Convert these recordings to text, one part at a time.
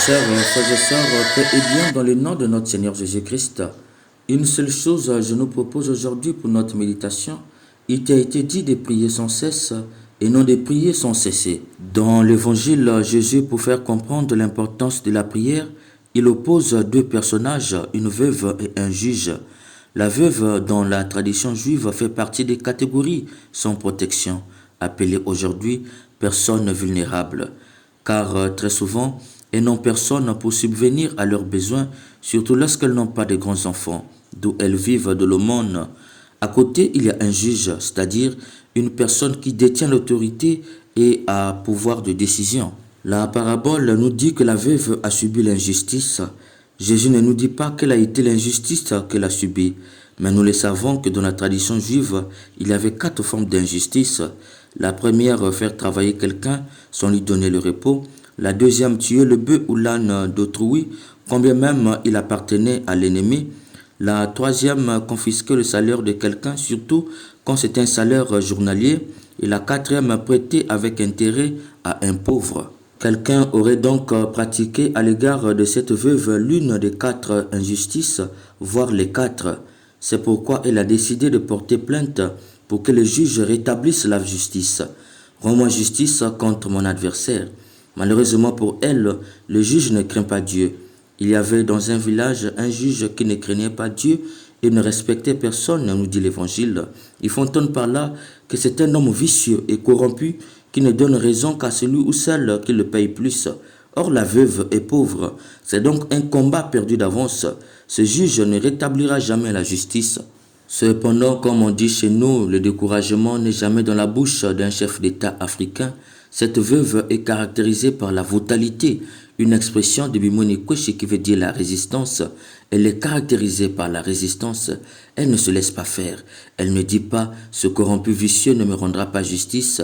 Chers frères et sœurs, paix et bien dans le nom de notre Seigneur Jésus-Christ. Une seule chose je nous propose aujourd'hui pour notre méditation. Il t'a été dit de prier sans cesse et non de prier sans cesser. Dans l'évangile, Jésus, pour faire comprendre l'importance de la prière, il oppose deux personnages, une veuve et un juge. La veuve, dans la tradition juive, fait partie des catégories sans protection, appelées aujourd'hui personnes vulnérables. Car très souvent, elles n'ont personne pour subvenir à leurs besoins, surtout lorsqu'elles n'ont pas de grands enfants, d'où elles vivent de l'aumône. À côté, il y a un juge, c'est-à-dire une personne qui détient l'autorité et a pouvoir de décision. La parabole nous dit que la veuve a subi l'injustice. Jésus ne nous dit pas quelle a été l'injustice qu'elle a subie, mais nous le savons que dans la tradition juive, il y avait 4 formes d'injustice. La première, faire travailler quelqu'un sans lui donner le repos. La deuxième, tuer le bœuf ou l'âne d'autrui, combien même il appartenait à l'ennemi. La troisième, confisquer le salaire de quelqu'un, surtout quand c'est un salaire journalier. Et la quatrième, prêter avec intérêt à un pauvre. Quelqu'un aurait donc pratiqué à l'égard de cette veuve l'une des 4 injustices, voire les 4. C'est pourquoi elle a décidé de porter plainte pour que le juge rétablisse la justice. Rends-moi justice contre mon adversaire. Malheureusement pour elle, le juge ne craint pas Dieu. Il y avait dans un village un juge qui ne craignait pas Dieu et ne respectait personne, nous dit l'Évangile. Il faut entendre par là que c'est un homme vicieux et corrompu qui ne donne raison qu'à celui ou celle qui le paye plus. Or la veuve est pauvre. C'est donc un combat perdu d'avance. Ce juge ne rétablira jamais la justice. Cependant, comme on dit chez nous, le découragement n'est jamais dans la bouche d'un chef d'État africain. Cette veuve est caractérisée par la brutalité, une expression de Bimonikweshi qui veut dire la résistance. Elle est caractérisée par la résistance. Elle ne se laisse pas faire. Elle ne dit pas « ce corrompu vicieux ne me rendra pas justice ».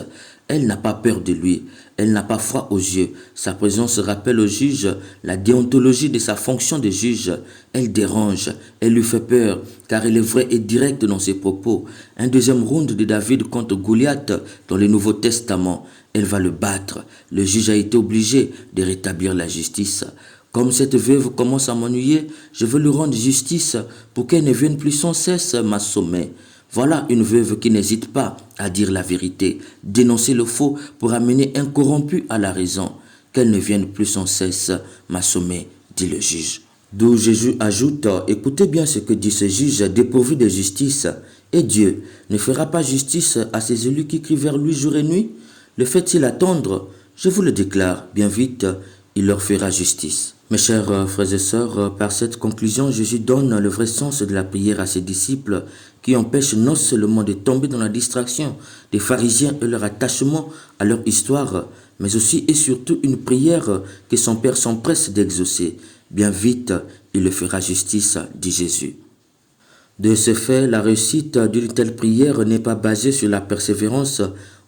Elle n'a pas peur de lui. Elle n'a pas froid aux yeux. Sa présence rappelle au juge la déontologie de sa fonction de juge. Elle dérange, elle lui fait peur, car elle est vraie et directe dans ses propos. Un deuxième round de David contre Goliath dans le Nouveau Testament. Elle va le battre. Le juge a été obligé de rétablir la justice. Comme cette veuve commence à m'ennuyer, je veux lui rendre justice pour qu'elle ne vienne plus sans cesse m'assommer. Voilà une veuve qui n'hésite pas à dire la vérité, dénoncer le faux pour amener un corrompu à la raison. Qu'elle ne vienne plus sans cesse m'assommer, dit le juge. D'où Jésus ajoute, écoutez bien ce que dit ce juge dépourvu de justice. Et Dieu ne fera pas justice à ses élus qui crient vers lui jour et nuit? Le fait-il attendre? Je vous le déclare, bien vite, il leur fera justice. Mes chers frères et sœurs, par cette conclusion, Jésus donne le vrai sens de la prière à ses disciples qui empêchent non seulement de tomber dans la distraction des pharisiens et leur attachement à leur histoire, mais aussi et surtout une prière que son Père s'empresse d'exaucer. Bien vite, il le fera justice, dit Jésus. De ce fait, la réussite d'une telle prière n'est pas basée sur la persévérance.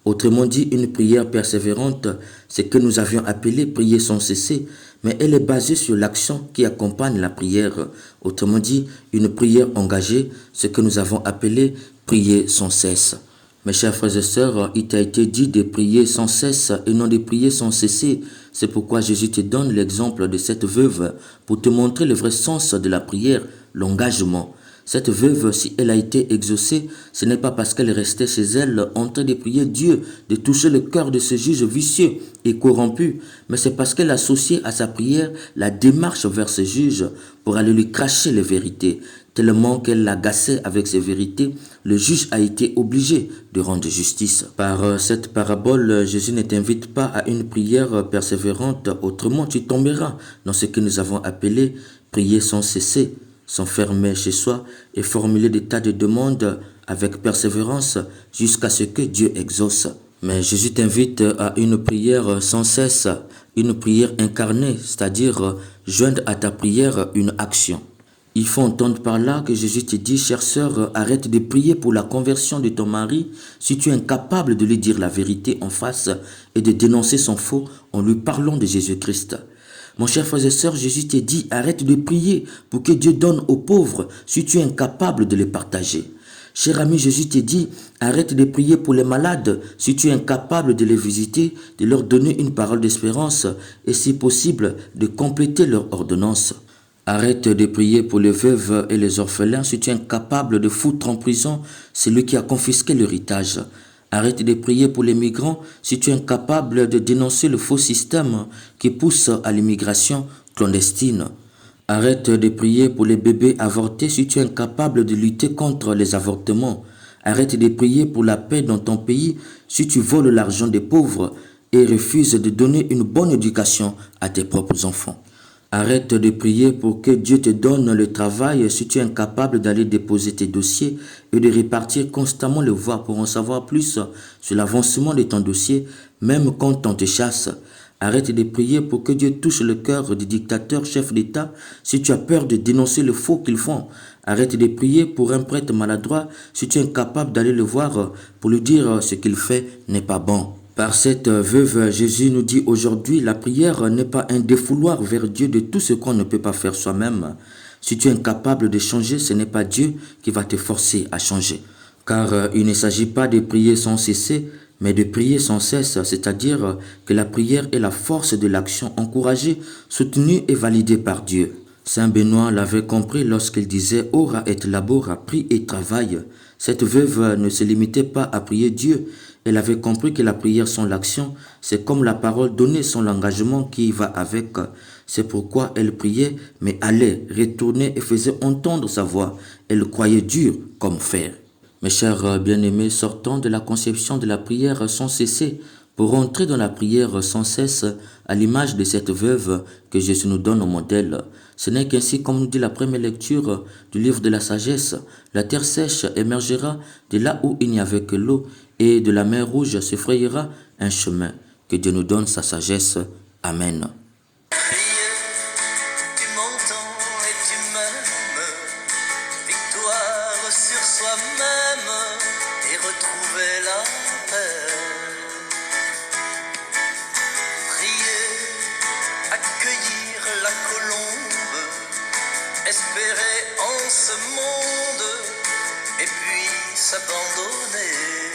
Autrement dit, une prière persévérante, c'est que nous avions appelé prier sans cesser, mais elle est basée sur l'action qui accompagne la prière. Autrement dit, une prière engagée, ce que nous avons appelé prier sans cesse. Mes chers frères et sœurs, il t'a été dit de prier sans cesse et non de prier sans cesser. C'est pourquoi Jésus te donne l'exemple de cette veuve pour te montrer le vrai sens de la prière, l'engagement. Cette veuve, si elle a été exaucée, ce n'est pas parce qu'elle restait chez elle en train de prier Dieu, de toucher le cœur de ce juge vicieux et corrompu, mais c'est parce qu'elle associait à sa prière la démarche vers ce juge pour aller lui cracher les vérités. Tellement qu'elle l'agaçait avec ses vérités, le juge a été obligé de rendre justice. Par cette parabole, Jésus ne t'invite pas à une prière persévérante, autrement tu tomberas dans ce que nous avons appelé prier sans cesser, s'enfermer chez soi et formuler des tas de demandes avec persévérance jusqu'à ce que Dieu exauce. Mais Jésus t'invite à une prière sans cesse, une prière incarnée, c'est-à-dire joindre à ta prière une action. Il faut entendre par là que Jésus te dit, chère sœur, arrête de prier pour la conversion de ton mari si tu es incapable de lui dire la vérité en face et de dénoncer son faux en lui parlant de Jésus-Christ. Mon cher frère et sœur, Jésus te dit, arrête de prier pour que Dieu donne aux pauvres si tu es incapable de les partager. Cher ami, Jésus te dit, arrête de prier pour les malades si tu es incapable de les visiter, de leur donner une parole d'espérance et si possible de compléter leur ordonnance. Arrête de prier pour les veuves et les orphelins si tu es incapable de foutre en prison celui qui a confisqué l'héritage. Arrête de prier pour les migrants si tu es incapable de dénoncer le faux système qui pousse à l'immigration clandestine. Arrête de prier pour les bébés avortés si tu es incapable de lutter contre les avortements. Arrête de prier pour la paix dans ton pays si tu voles l'argent des pauvres et refuses de donner une bonne éducation à tes propres enfants. Arrête de prier pour que Dieu te donne le travail si tu es incapable d'aller déposer tes dossiers et de répartir constamment le voir pour en savoir plus sur l'avancement de ton dossier, même quand on te chasse. Arrête de prier pour que Dieu touche le cœur des dictateurs chefs d'État si tu as peur de dénoncer le faux qu'ils font. Arrête de prier pour un prêtre maladroit si tu es incapable d'aller le voir pour lui dire ce qu'il fait n'est pas bon. Par cette veuve, Jésus nous dit aujourd'hui, la prière n'est pas un défouloir vers Dieu de tout ce qu'on ne peut pas faire soi-même. Si tu es incapable de changer, ce n'est pas Dieu qui va te forcer à changer. Car il ne s'agit pas de prier sans cesser, mais de prier sans cesse, c'est-à-dire que la prière est la force de l'action encouragée, soutenue et validée par Dieu. Saint Benoît l'avait compris lorsqu'il disait « Ora et labora, prie et travaille ». Cette veuve ne se limitait pas à prier Dieu. Elle avait compris que la prière sans l'action, c'est comme la parole donnée sans l'engagement qui va avec. C'est pourquoi elle priait, mais allait, retournait et faisait entendre sa voix. Elle croyait dur comme fer. Mes chers bien-aimés, sortons de la conception de la prière sans cesser pour entrer dans la prière sans cesse à l'image de cette veuve que Jésus nous donne au modèle. Ce n'est qu'ainsi, comme nous dit la première lecture du livre de la sagesse, la terre sèche émergera de là où il n'y avait que l'eau et de la mer rouge se frayera un chemin. Que Dieu nous donne sa sagesse. Amen. Sur soi-même et retrouver la paix. Prier, accueillir la colombe, espérer en ce monde et puis s'abandonner.